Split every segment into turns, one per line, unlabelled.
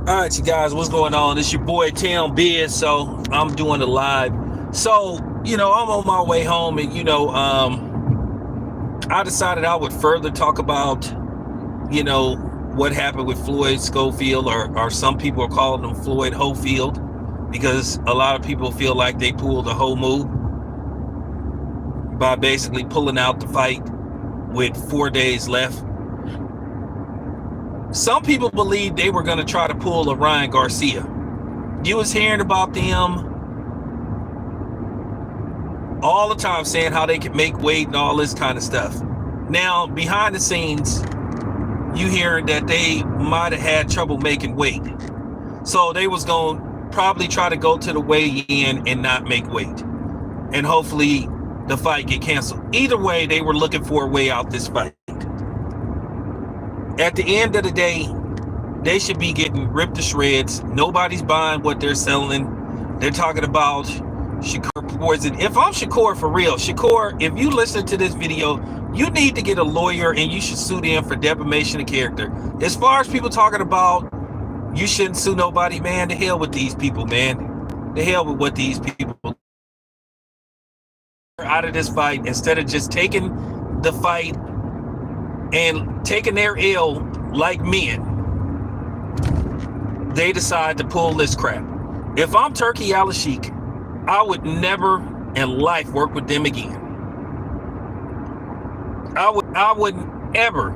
All right, you guys, what's going on? It's your boy Town Biz, so I'm doing it live. So, I'm on my way home, and I decided I would further talk about, what happened with Floyd Scofield, or some people are calling him Floyd Hofield, because a lot of people feel like they pulled a whole move by basically pulling out the fight with 4 days left. Some people believe they were going to try to pull a Ryan Garcia. You was hearing about them all the time saying how they could make weight and all this kind of stuff. Now, behind the scenes, you hearing that they might have had trouble making weight. So they was going to probably try to go to the weigh-in and not make weight. And hopefully the fight get canceled. Either way, they were looking for a way out this fight. At the end of the day, they should be getting ripped to shreds. Nobody's buying what they're selling. They're talking about Shakur poison. If I'm Shakur for real, Shakur, if you listen to this video, you need to get a lawyer and you should sue them for defamation of character. As far as people talking about you shouldn't sue nobody, man, the hell with these people, man. The hell with what these people out of this fight, instead of just taking the fight and taking their L like men, they decide to pull this crap. If I'm Turkey Al-Sheikh, I would never in life work with them again. I wouldn't ever.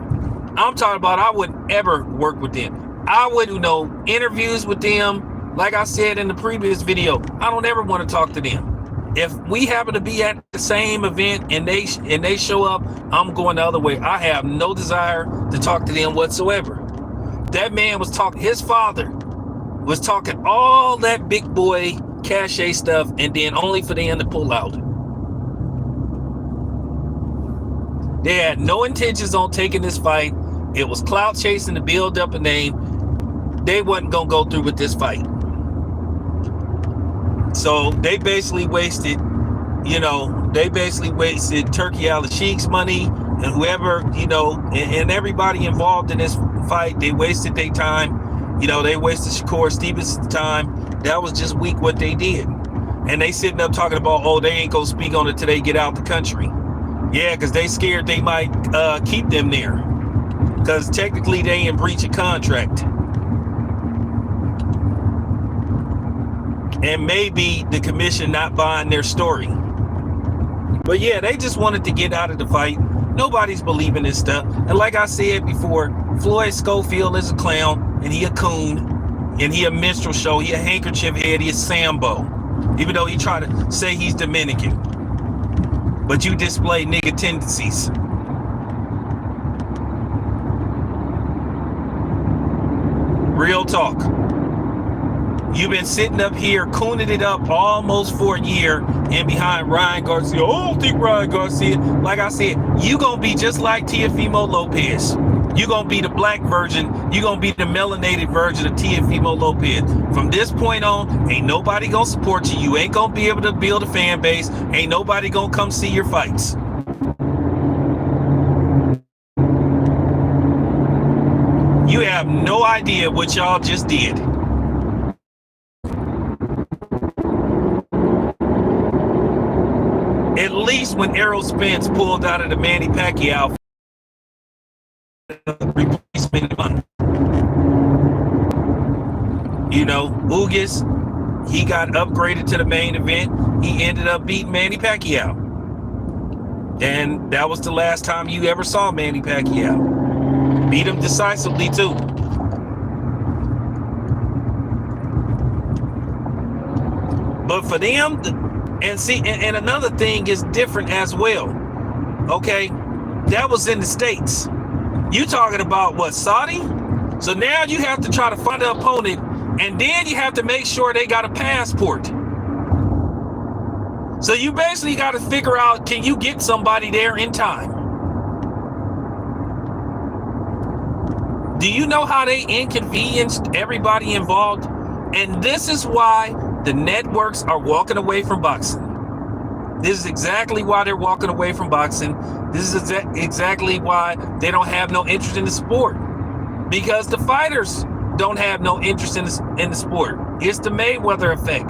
I'm talking about I wouldn't ever work with them. I wouldn't do interviews with them. Like I said in the previous video, I don't ever want to talk to them. If we happen to be at the same event and they show up, I'm going the other way. I have no desire to talk to them whatsoever. That man was talking, his father was talking all that big boy cachet stuff, and then only for them to pull out. They had no intentions on taking this fight. It was clout chasing to build up a name. They wasn't gonna go through with this fight. So they basically wasted, Turkey Al-Sheikh's money, and whoever, and everybody involved in this fight, they wasted their time. They wasted Shakur Stevenson's time. That was just weak what they did. And they sitting up talking about, oh, they ain't gonna speak on it till they get out the country. Yeah, because they scared they might keep them there. Because technically they in breach of contract. And maybe the commission not buying their story. But yeah, they just wanted to get out of the fight. Nobody's believing this stuff. And like I said before, Floyd Scofield is a clown, and he a coon, and he a minstrel show, he a handkerchief head, he a Sambo. Even though he tried to say he's Dominican. But you display nigga tendencies. Real talk. You've been sitting up here cooning it up almost for a year and behind Ryan Garcia. Oh, I don't think Ryan Garcia. Like I said, you gonna be just like Teofimo Lopez. You gonna be the black version. You gonna be the melanated version of Teofimo Lopez. From this point on, ain't nobody gonna support you. You ain't gonna be able to build a fan base. Ain't nobody gonna come see your fights. You have no idea what y'all just did. At least when Errol Spence pulled out of the Manny Pacquiao replacement money. Ugas, he got upgraded to the main event. He ended up beating Manny Pacquiao. And that was the last time you ever saw Manny Pacquiao. Beat him decisively too. But for them, and another thing is different as well. Okay, that was in the States. You talking about what, Saudi? So now you have to try to find an opponent, and then you have to make sure they got a passport. So you basically got to figure out, can you get somebody there in time? Do you know how they inconvenienced everybody involved? And this is why the networks are walking away from boxing. This is exactly why they're walking away from boxing. This is exactly why they don't have no interest in the sport. Because the fighters don't have no interest in the sport. It's the Mayweather effect.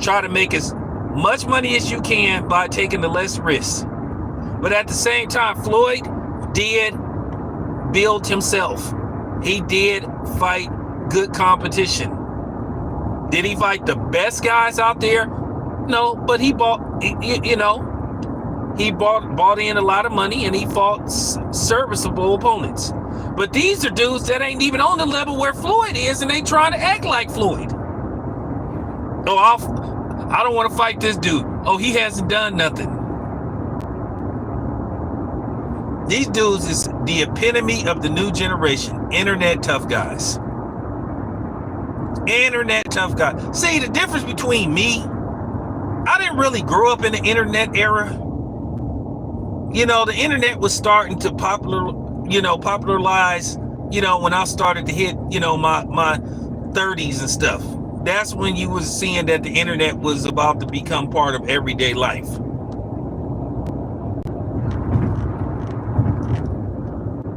Try to make as much money as you can by taking the less risks. But at the same time, Floyd did build himself. He did fight good competition. Did he fight the best guys out there? No, but he bought, he bought in a lot of money, and he fought serviceable opponents. But these are dudes that ain't even on the level where Floyd is, and they trying to act like Floyd. Oh, I don't want to fight this dude. Oh, he hasn't done nothing. These dudes is the epitome of the new generation. Internet tough guys. Internet tough guys. See, the difference between me, I didn't really grow up in the internet era. You know, the internet was starting to popularize, when I started to hit, my 30s and stuff. That's when you was seeing that the internet was about to become part of everyday life.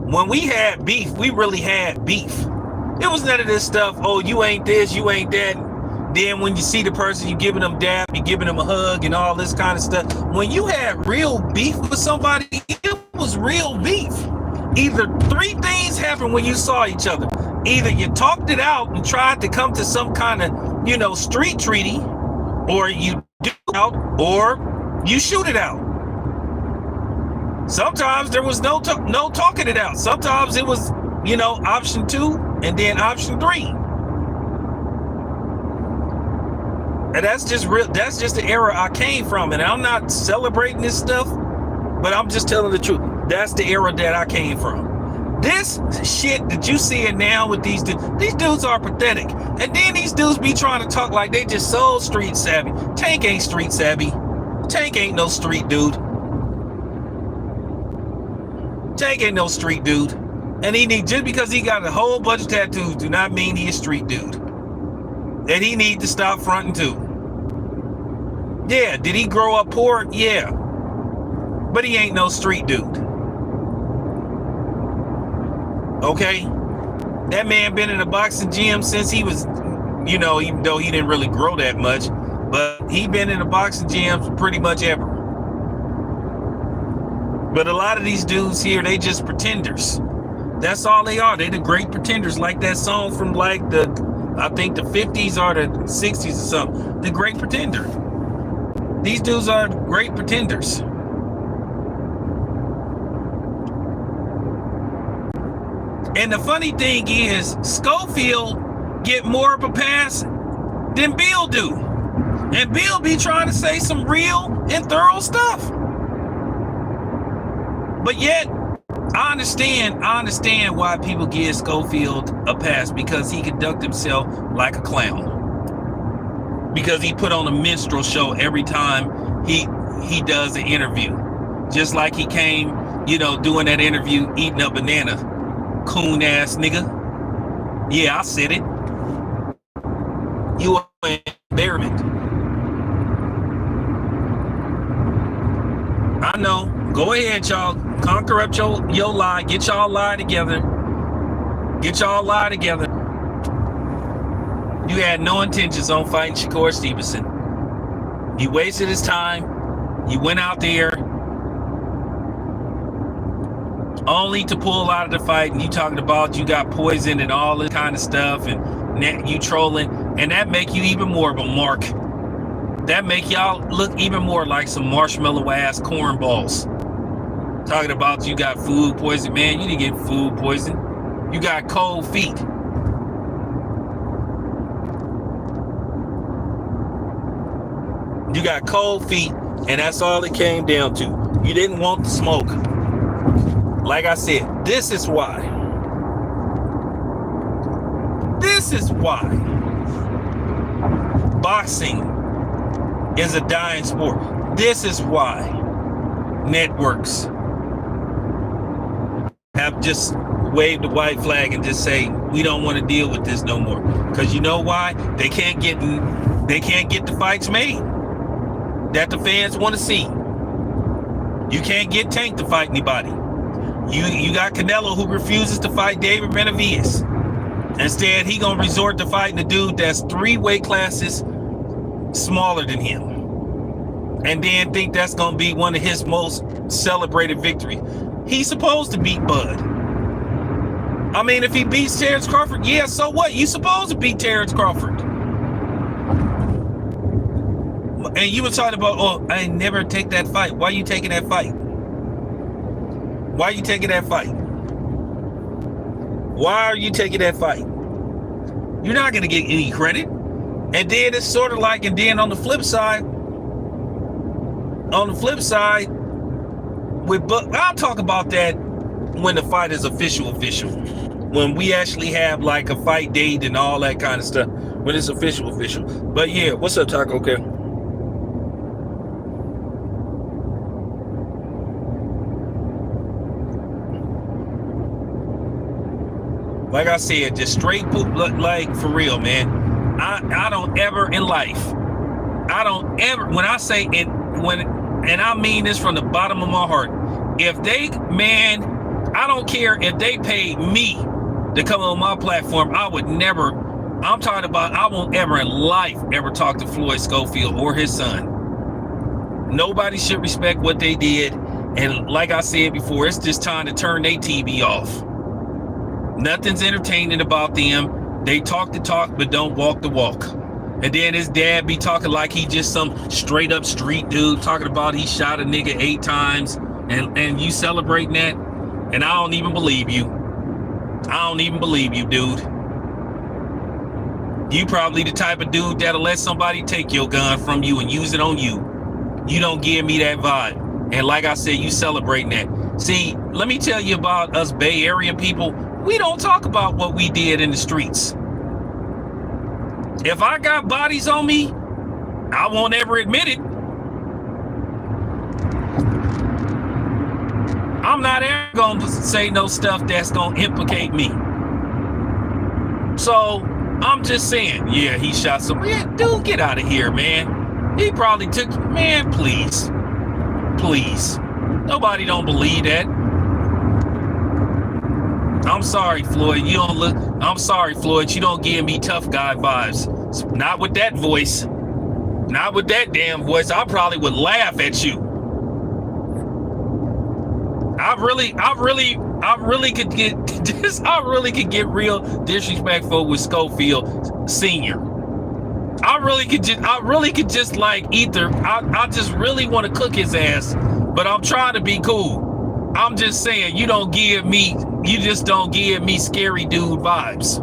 When we had beef, we really had beef. It was none of this stuff, oh, you ain't this, you ain't that. Then when you see the person, you giving them dap, you giving them a hug and all this kind of stuff. When you had real beef with somebody, it was real beef. Either three things happened when you saw each other. Either you talked it out and tried to come to some kind of, street treaty, or you do it out, or you shoot it out. Sometimes there was no talking it out. Sometimes it was, option 2 and then option 3. And that's just real. That's just the era I came from. And I'm not celebrating this stuff, but I'm just telling the truth. That's the era that I came from. This shit that you seeing now with these dudes are pathetic. And then these dudes be trying to talk like they just so street savvy. Tank ain't street savvy. Tank ain't no street dude. Tank ain't no street dude. And just because he got a whole bunch of tattoos do not mean he a street dude. And he need to stop fronting too. Yeah, did he grow up poor? Yeah. But he ain't no street dude. Okay? That man been in a boxing gym since he was, even though he didn't really grow that much, but he been in a boxing gym pretty much ever. But a lot of these dudes here, they just pretenders. That's all they are. They the great pretenders, like that song from I think the 50s or the 60s or something. The Great Pretender. These dudes are great pretenders. And the funny thing is, Scofield get more of a pass than Bill do. And Bill be trying to say some real and thorough stuff. But yet, I understand why people give Scofield a pass, because he conducted himself like a clown. Because he put on a minstrel show every time he does an interview. Just like he came, doing that interview, eating a banana. Coon ass nigga. Yeah, I said it. You are an embarrassment. I know. Go ahead, y'all. Conquer up your lie. Get y'all lie together. Get y'all lie together. You had no intentions on fighting Shakur Stevenson. You wasted his time. You went out there only to pull out of the fight, and you talking about you got poisoned and all this kind of stuff, and you trolling, and that make you even more of a mark. That make y'all look even more like some marshmallow ass cornballs. Talking about you got food poison. Man, you didn't get food poison. You got cold feet. You got cold feet, and that's all it came down to. You didn't want the smoke. Like I said, this is why. This is why boxing is a dying sport. This is why networks have just waved the white flag and just say, we don't want to deal with this no more. Because you know why? They can't get the fights made that the fans want to see. You can't get Tank to fight anybody. You got Canelo, who refuses to fight David Benavidez. Instead, he gonna resort to fighting a dude that's 3 weight classes smaller than him, and then think that's gonna be one of his most celebrated victories. He's supposed to beat Bud. I mean, if he beats Terrence Crawford, yeah, so what? You supposed to beat Terrence Crawford. And you were talking about, oh, I never take that fight. Why are you taking that fight? Why are you taking that fight? Why are you taking that fight? You're not going to get any credit. And then it's sort of like, and then on the flip side, I'll talk about that when the fight is official. When we actually have like a fight date and all that kind of stuff. When it's official. But yeah, what's up, Taco? Okay. Like I said, just straight, like for real, man. I don't ever in life, when I say it, and I mean this from the bottom of my heart, if they, man, I don't care if they paid me to come on my platform, I would never, I'm talking about, I won't ever in life ever talk to Floyd Scofield or his son. Nobody should respect what they did. And like I said before, it's just time to turn their TV off. Nothing's entertaining about them. They talk the talk, but don't walk the walk. And then his dad be talking like he just some straight up street dude, talking about he shot a nigga 8 times, and you celebrating that? And I don't even believe you. I don't even believe you, dude. You probably the type of dude that'll let somebody take your gun from you and use it on you. You don't give me that vibe. And like I said, you celebrating that. See, let me tell you about us Bay Area people. We don't talk about what we did in the streets. If I got bodies on me, I won't ever admit it. I'm not ever going to say no stuff that's going to implicate me. So I'm just saying, yeah, he shot somebody. Yeah, dude, get out of here, man. He probably took, man, please. Nobody don't believe that. I'm sorry, Floyd. I'm sorry, Floyd. You don't give me tough guy vibes. Not with that voice. Not with that damn voice. I probably would laugh at you. I really could get real disrespectful with Scofield Senior. I really could just like either. I just really want to cook his ass, but I'm trying to be cool. I'm just saying, you just don't give me scary dude vibes.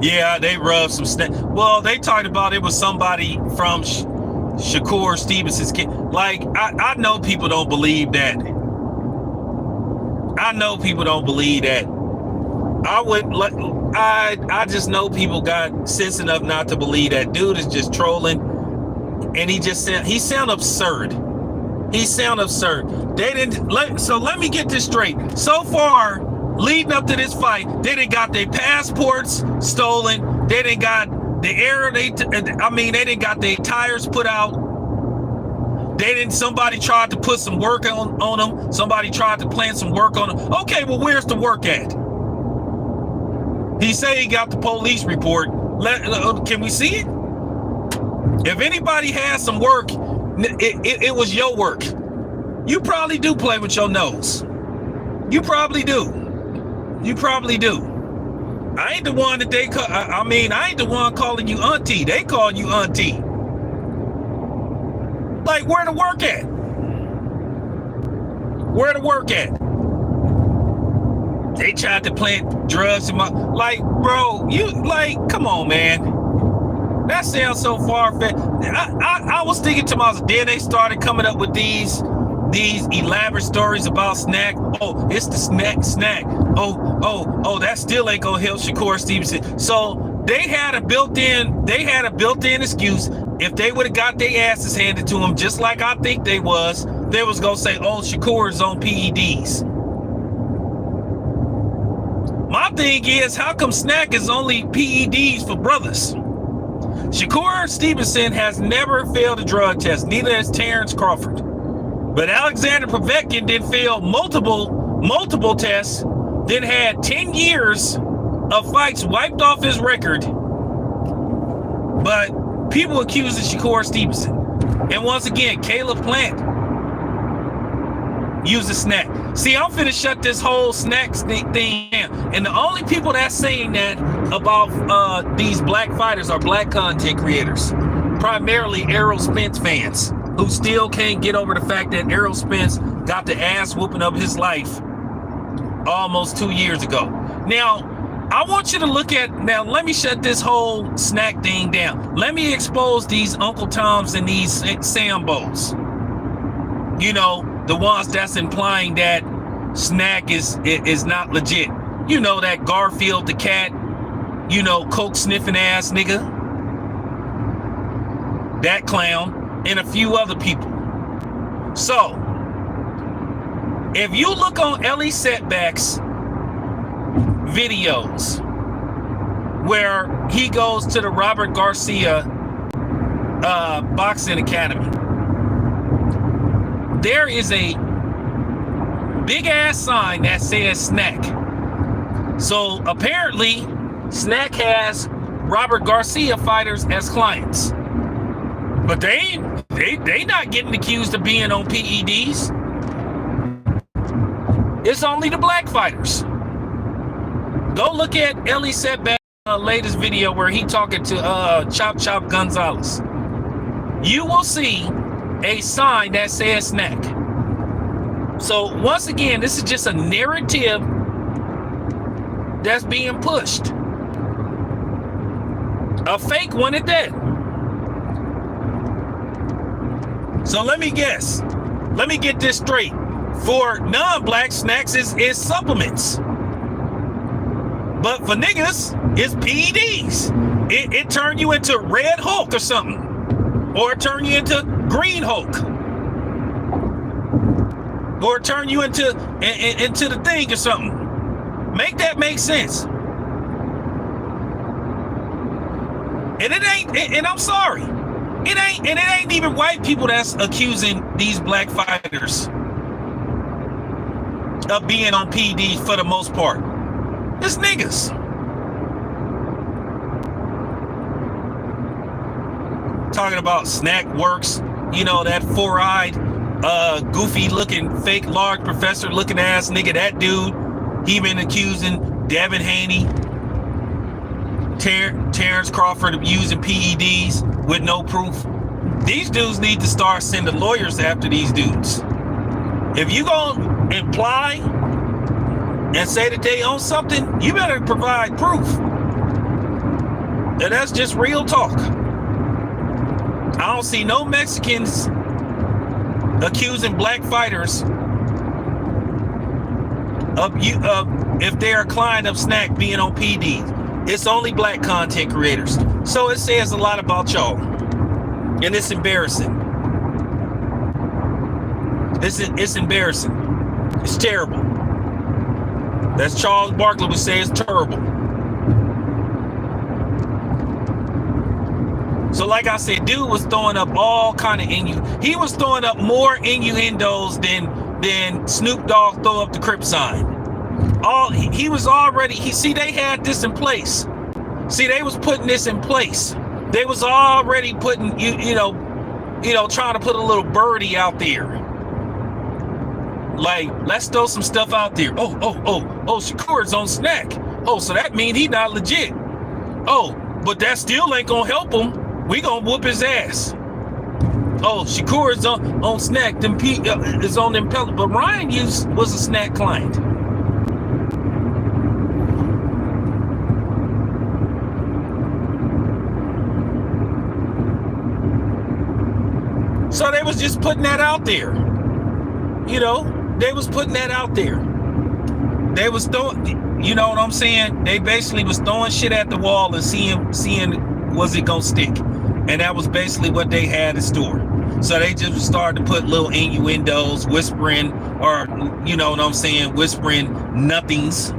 Yeah, they rubbed some snake. Well, they talked about it was somebody from Shakur Stevenson's kid. Like, I know people don't believe that. I just know people got sense enough not to believe that dude is just trolling, and he sound absurd. They didn't so let me get this straight. So far, leading up to this fight, they done got their passports stolen. They done got the air. They done got their tires put out. Somebody tried to put some work on them. Somebody tried to plan some work on them. Okay, well, where's the work at? He said he got the police report. Can we see it? If anybody has some work, it was your work. You probably do play with your nose. You probably do. I ain't the one that they call. I ain't the one calling you auntie. They call you auntie. Like, where the work at? They tried to plant drugs in my, like, bro, come on, man. That sounds so far-fetched. I was thinking to myself, then they started coming up with these elaborate stories about SNAC. Oh, it's the SNAC. Oh, that still ain't gonna help Shakur Stevenson. So they had a built-in excuse. If they would have got their asses handed to them, just like I think they was gonna say, oh, Shakur is on PEDs. My thing is, how come SNAC is only PEDs for brothers? Shakur Stevenson has never failed a drug test. Neither has Terrence Crawford. But Alexander Povetkin did fail multiple tests, then had 10 years of fights wiped off his record. But people accusing Shakur Stevenson. And once again, Caleb Plant used a SNAC. See, I'm finna shut this whole SNAC thing down. And the only people that's saying that about these black fighters are black content creators. Primarily Errol Spence fans who still can't get over the fact that Errol Spence got the ass whooping of his life almost 2 years ago. Now, I want you to look at, now let me shut this whole SNAC thing down. Let me expose these Uncle Toms and these Sambos. You know, the ones that's implying that SNAC is not legit. You know, that Garfield the cat, you know, coke sniffing ass nigga. That clown and a few other people. So, if you look on Ellie Setback's videos where he goes to the Robert Garcia Boxing Academy, there is a big ass sign that says SNAC. So apparently SNAC has Robert Garcia fighters as clients, but they not getting accused of being on PEDs. It's only the black fighters. Go look at Ellie Setback's latest video where he talking to Chop Gonzalez. You will see a sign that says SNAC. So once again, this is just a narrative that's being pushed. A fake one at that. So let me guess. Let me get this straight. For non-black, SNACs is supplements. But for niggas, it's PEDs. It turn you into Red Hulk or something. Or it turn you into Green Hulk. Or turn you into the thing or something. Make that make sense. And it ain't, and I'm sorry, it ain't even white people that's accusing these black fighters of being on PD for the most part. It's niggas. Talking about SNAC works, you know, that four-eyed, goofy looking, fake large professor looking ass nigga, that dude, he been accusing Devin Haney, Terrence Crawford of using PEDs with no proof. These dudes need to start sending lawyers after these dudes. If you gonna imply and say that they own something, you better provide proof. And that's just real talk. I don't see no Mexicans accusing black fighters of if they're a client of SNAC being on PD. It's only black content creators. So it says a lot about y'all. And it's embarrassing. It's embarrassing. It's terrible. That's Charles Barkley would say it's terrible. So like I said, dude was throwing up all kind of he was throwing up more innuendos than Snoop Dogg throw up the Crip sign. He was already, see, they had this in place. See, they was putting this in place. They was already putting, you know, trying to put a little birdie out there. Like, let's throw some stuff out there. Oh, Shakur's on SNAC. Oh, so that means he not legit. Oh, but that still ain't gonna help him. We gonna whoop his ass. Oh, Shakur is on SNAC. Is on them pellets. But Ryan was a SNAC client. So they was just putting that out there. You know, they was putting that out there. They was throwing, you know what I'm saying? They basically was throwing shit at the wall and seeing was it gonna stick. And that was basically what they had in store. So they just started to put little innuendos, whispering, or, you know what I'm saying, whispering nothings,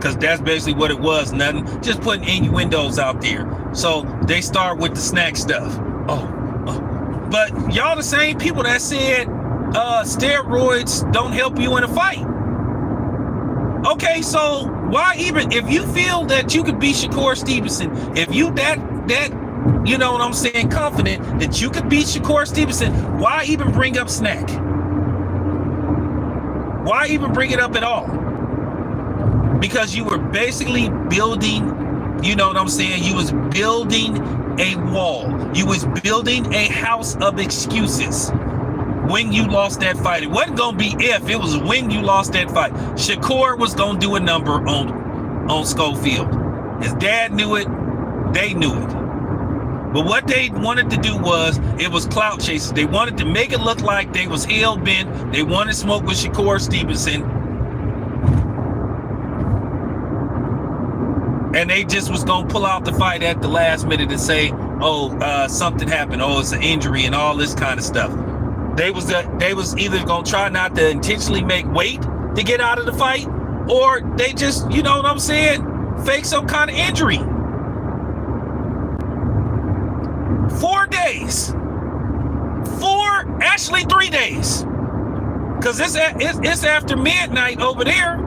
because that's basically what it was. Nothing, just putting innuendos out there. So they start with the SNAC stuff. But y'all the same people that said steroids don't help you in a fight. Okay, so why even, if you feel that you could beat Shakur Stevenson, if you that you know what I'm saying, confident that you could beat Shakur Stevenson, why even bring up SNAC? Why even bring it up at all? Because you were basically building, you know what I'm saying, you was building a wall. You was building a house of excuses when you lost that fight. It wasn't gonna be if, it was when you lost that fight. Shakur was gonna do a number on Scofield. His dad knew it, they knew it. But what they wanted to do was, it was clout chases. They wanted to make it look like they was hell bent. They wanted to smoke with Shakur Stevenson. And they just was gonna pull out the fight at the last minute and say, oh, something happened, oh, it's an injury and all this kind of stuff. They was either gonna try not to intentionally make weight to get out of the fight, or they just, you know what I'm saying, fake some kind of injury. 4 days. Actually 3 days. Because it's after midnight over there.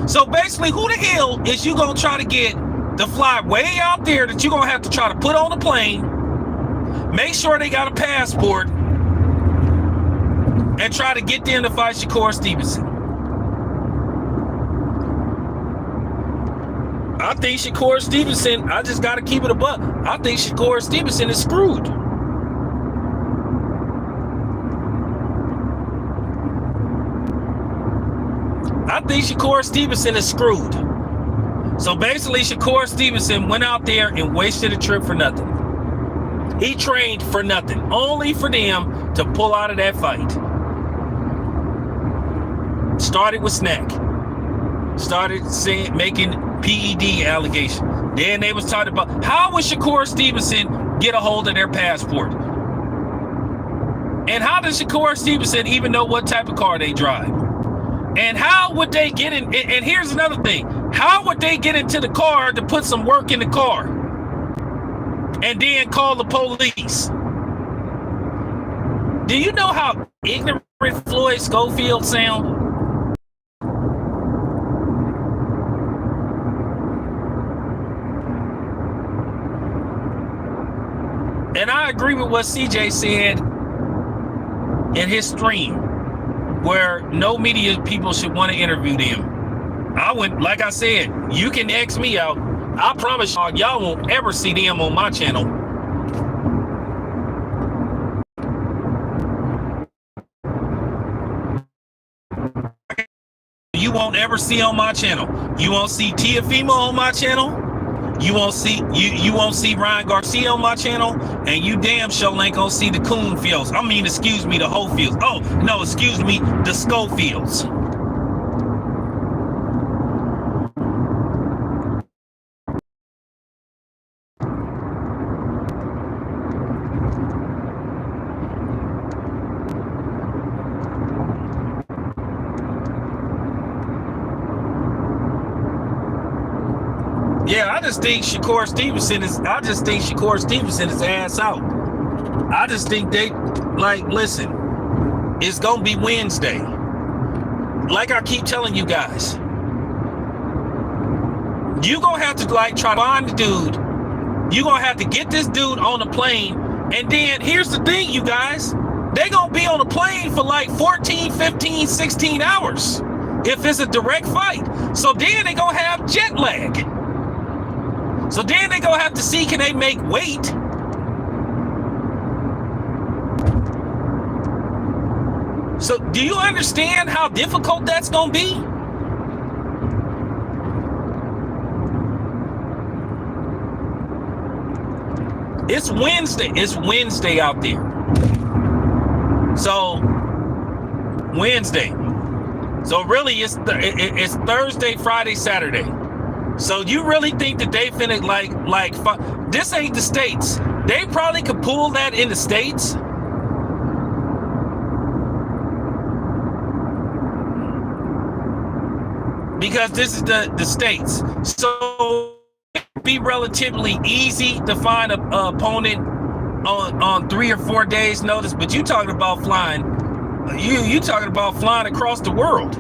So basically, who the hell is you gonna try to get to fly way out there that you're gonna have to try to put on a plane, make sure they got a passport, and try to get them to fight Shakur Stevenson? I think Shakur Stevenson, I just got to keep it a buck, I think Shakur Stevenson is screwed. I think Shakur Stevenson is screwed. So basically, Shakur Stevenson went out there and wasted a trip for nothing. He trained for nothing, only for them to pull out of that fight. Started with SNAC. Started making PED allegations. Then they was talking about, how would Shakur Stevenson get a hold of their passport? And how does Shakur Stevenson even know what type of car they drive? And how would they get in? And here's another thing. How would they get into the car to put some work in the car and then call the police? Do you know how ignorant Floyd Scofield sound? And I agree with what CJ said in his stream, where no media people should want to interview them. I would, like I said, you can X me out. I promise y'all won't ever see them on my channel. You won't ever see on my channel. You won't see Tiafimo on my channel. You won't see Ryan Garcia on my channel, and you damn sure ain't gonna see the Coon Fields. I mean, excuse me, the Hofields. Oh no, excuse me, the Scofields. Yeah, I just think Shakur Stevenson is ass out. I just think they, like, listen, it's gonna be Wednesday. Like I keep telling you guys, you gonna have to, like, try to find the dude. You gonna have to get this dude on the plane. And then here's the thing, you guys, they gonna be on the plane for like 14, 15, 16 hours if it's a direct fight. So then they gonna have jet lag. So then they gonna have to see, can they make weight? So do you understand how difficult that's gonna be? It's Wednesday. It's Wednesday out there. So Wednesday. So really, it's Thursday, Friday, Saturday. So you really think that they finna like this ain't the States? They probably could pull that in the States. because this is the States. So it'd be relatively easy to find a opponent on 3 or 4 days notice, but you talking about flying, you talking about flying across the world.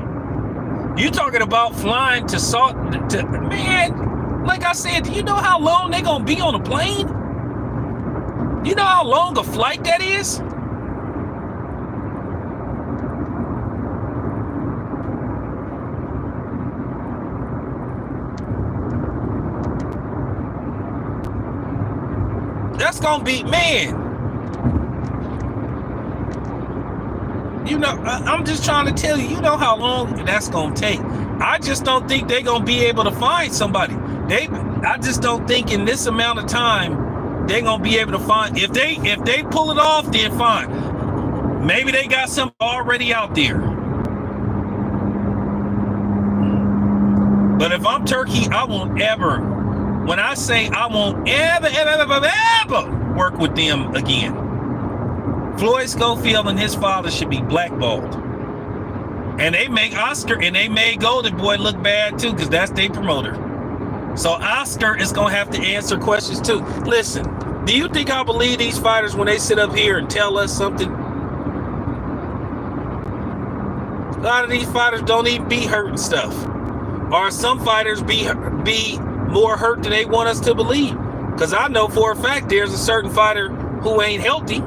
You talking about flying to man, like I said, do you know how long they gonna be on a plane? You know how long a flight that is? That's gonna be, man. You know, I'm just trying to tell you, you know how long that's gonna take. I just don't think they're gonna be able to find somebody. I just don't think in this amount of time they're gonna be able to find. If they pull it off, then fine. Maybe they got something already out there. But if I'm Turkey, I won't ever. When I say I won't ever work with them again. Floyd Scofield and his father should be blackballed. And they make Oscar and they made Golden Boy look bad too, because that's their promoter. So Oscar is going to have to answer questions too. Listen, do you think I believe these fighters when they sit up here and tell us something? A lot of these fighters don't even be hurt and stuff. Or some fighters be more hurt than they want us to believe. Because I know for a fact there's a certain fighter who ain't healthy,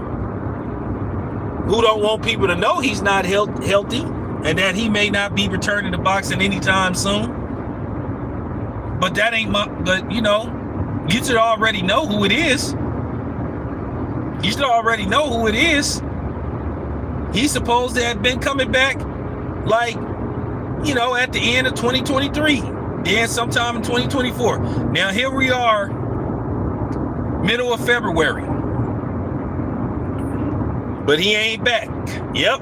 who don't want people to know he's not healthy, and that he may not be returning to boxing anytime soon. But that ain't but you know, you should already know who it is. You should already know who it is. He's supposed to have been coming back, like, you know, at the end of 2023, then sometime in 2024. Now here we are, middle of February. But he ain't back. Yep.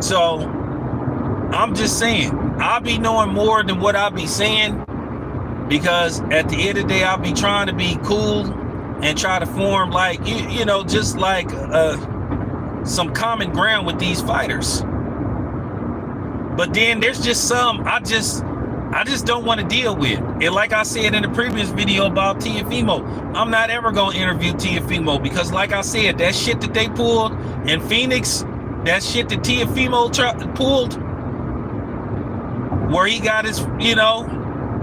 So I'm just saying, I'll be knowing more than what I'll be saying, because at the end of the day, I'll be trying to be cool and try to form, like, you know, just like some common ground with these fighters. But then there's just some I just don't want to deal with. And like I said in the previous video about Teofimo, I'm not ever going to interview Teofimo, because like I said, that shit that they pulled in Phoenix, that shit that Teofimo pulled, where he got his, you know,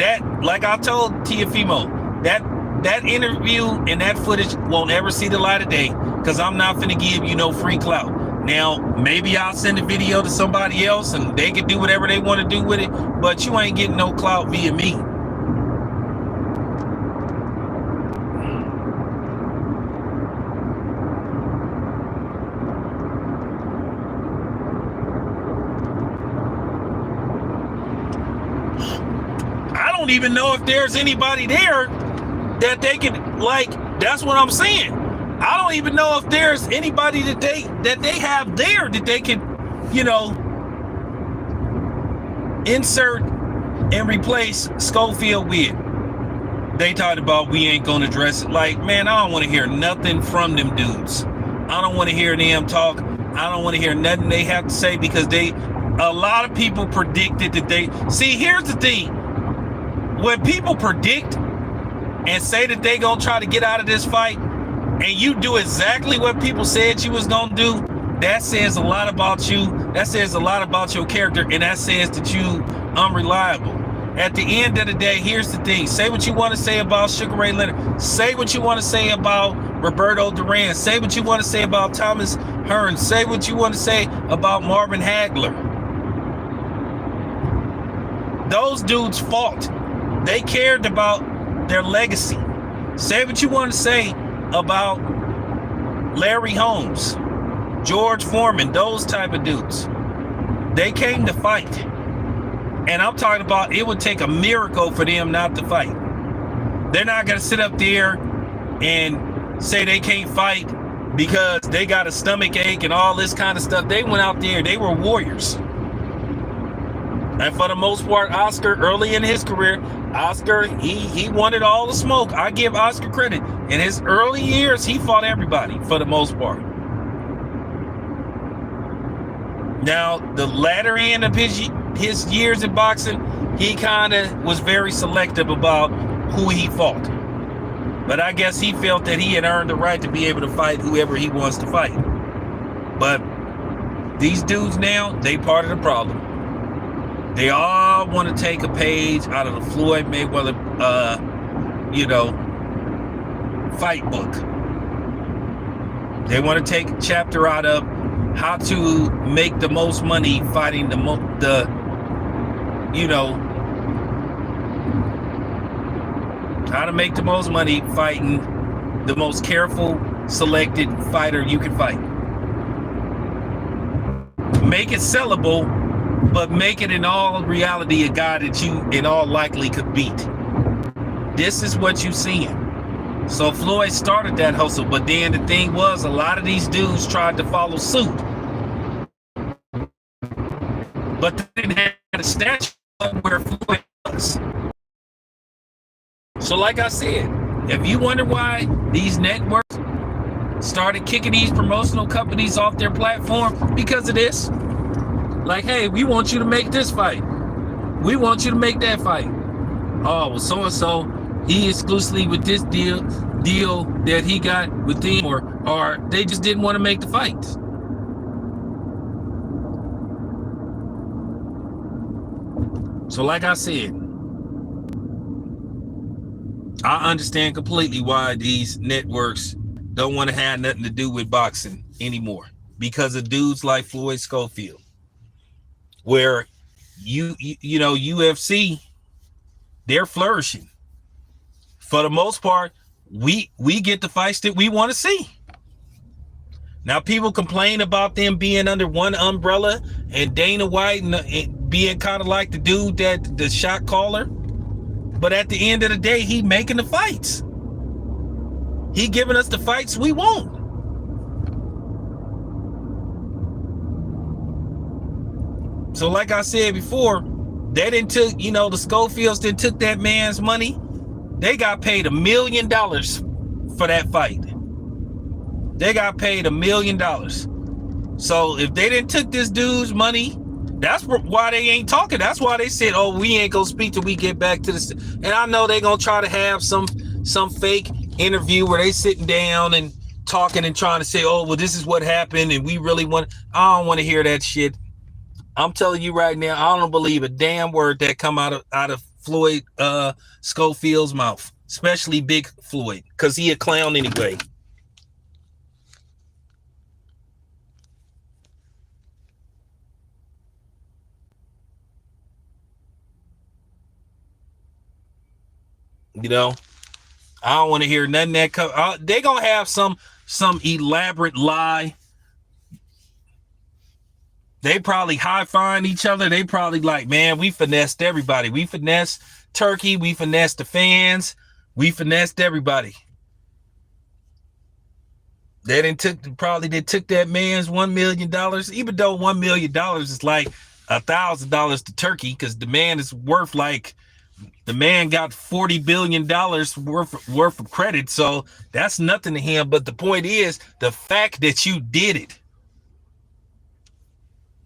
that, like I told Teofimo, that interview and that footage won't ever see the light of day, because I'm not finna give you no free clout. Now, maybe I'll send a video to somebody else and they can do whatever they want to do with it, but you ain't getting no clout via me. I don't even know if there's anybody there that they can, like, that's what I'm saying. I don't even know if there's anybody that they have there that they can, you know, insert and replace Scofield with. They talked about we ain't gonna address it. Like, man, I don't want to hear nothing from them dudes. I don't want to hear them talk. I don't want to hear nothing they have to say, because a lot of people predicted that see, here's the thing. When people predict and say that they gonna try to get out of this fight, and you do exactly what people said you was gonna do, that says a lot about you. That says a lot about your character, and that says that you unreliable. At the end of the day, here's the thing. Say what you want to say about Sugar Ray Leonard. Say what you want to say about Roberto Duran. Say what you want to say about Thomas Hearns. Say what you want to say about Marvin Hagler. Those dudes fought. They cared about their legacy. Say what you want to say about Larry Holmes, George Foreman, those type of dudes. They came to fight. And I'm talking about, it would take a miracle for them not to fight. They're not going to sit up there and say they can't fight because they got a stomach ache and all this kind of stuff. They went out there, they were warriors. And for the most part, Oscar, early in his career, Oscar, he wanted all the smoke. I give Oscar credit. In his early years, he fought everybody for the most part. Now, the latter end of his years in boxing, he kind of was very selective about who he fought. But I guess he felt that he had earned the right to be able to fight whoever he wants to fight. But these dudes now, they part of the problem. They all want to take a page out of the Floyd Mayweather, fight book. They want to take a chapter out of how to make the most money fighting how to make the most money fighting the most careful, selected fighter you can fight. Make it sellable, but make it in all reality a guy that you in all likely could beat. This is what you're seeing. So Floyd started that hustle, but then the thing was, a lot of these dudes tried to follow suit, but they didn't have a statue of where Floyd was. So like I said, if you wonder why these networks started kicking these promotional companies off their platform, because of this. Like, hey, we want you to make this fight. We want you to make that fight. Oh, well, so-and-so, he exclusively with this deal that he got with them, or they just didn't want to make the fights. So like I said, I understand completely why these networks don't want to have nothing to do with boxing anymore, because of dudes like Floyd Scofield, where UFC, they're flourishing. For the most part, we get the fights that we want to see. Now, people complain about them being under one umbrella and Dana White and being kind of like the dude that the shot caller. But at the end of the day, he making the fights. He giving us the fights we want. So like I said before, they didn't took, the Scofields didn't took that man's money. They got paid $1 million for that fight. They got paid $1 million. So if they didn't took this dude's money, that's why they ain't talking. That's why they said, oh, we ain't gonna speak till we get back to this. And I know they gonna try to have some fake interview where they sitting down and talking and trying to say, oh, well, this is what happened and we really want. I don't want to hear that shit. I'm telling you right now, I don't believe a damn word that come out of Floyd Scofield's mouth, especially Big Floyd, because he a clown anyway. I don't want to hear nothing that they gonna have some elaborate lie. They probably high-fiving each other. They probably like, man, we finessed everybody. We finessed Turkey. We finessed the fans. We finessed everybody. They took that man's $1 million, even though $1 million is like $1,000 to Turkey, because the man is worth like, the man got $40 billion worth of credit, so that's nothing to him. But the point is the fact that you did it.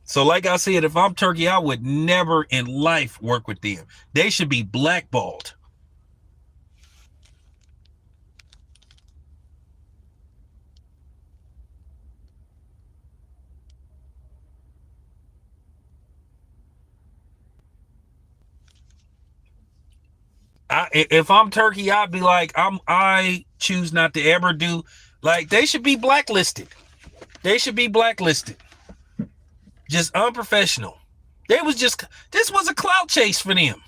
So like I said, if I'm Turkey, I would never in life work with them. They should be blackballed. If I'm Turkey, I'd be like, I choose not to ever do, like, they should be blacklisted. They should be blacklisted. Just unprofessional. This was a clout chase for them.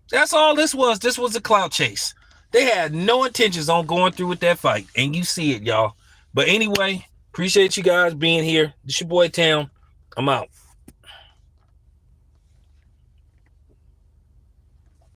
That's all this was. This was a clout chase. They had no intentions on going through with that fight. And you see it, y'all. But anyway, appreciate you guys being here. This your boy Town. I'm out.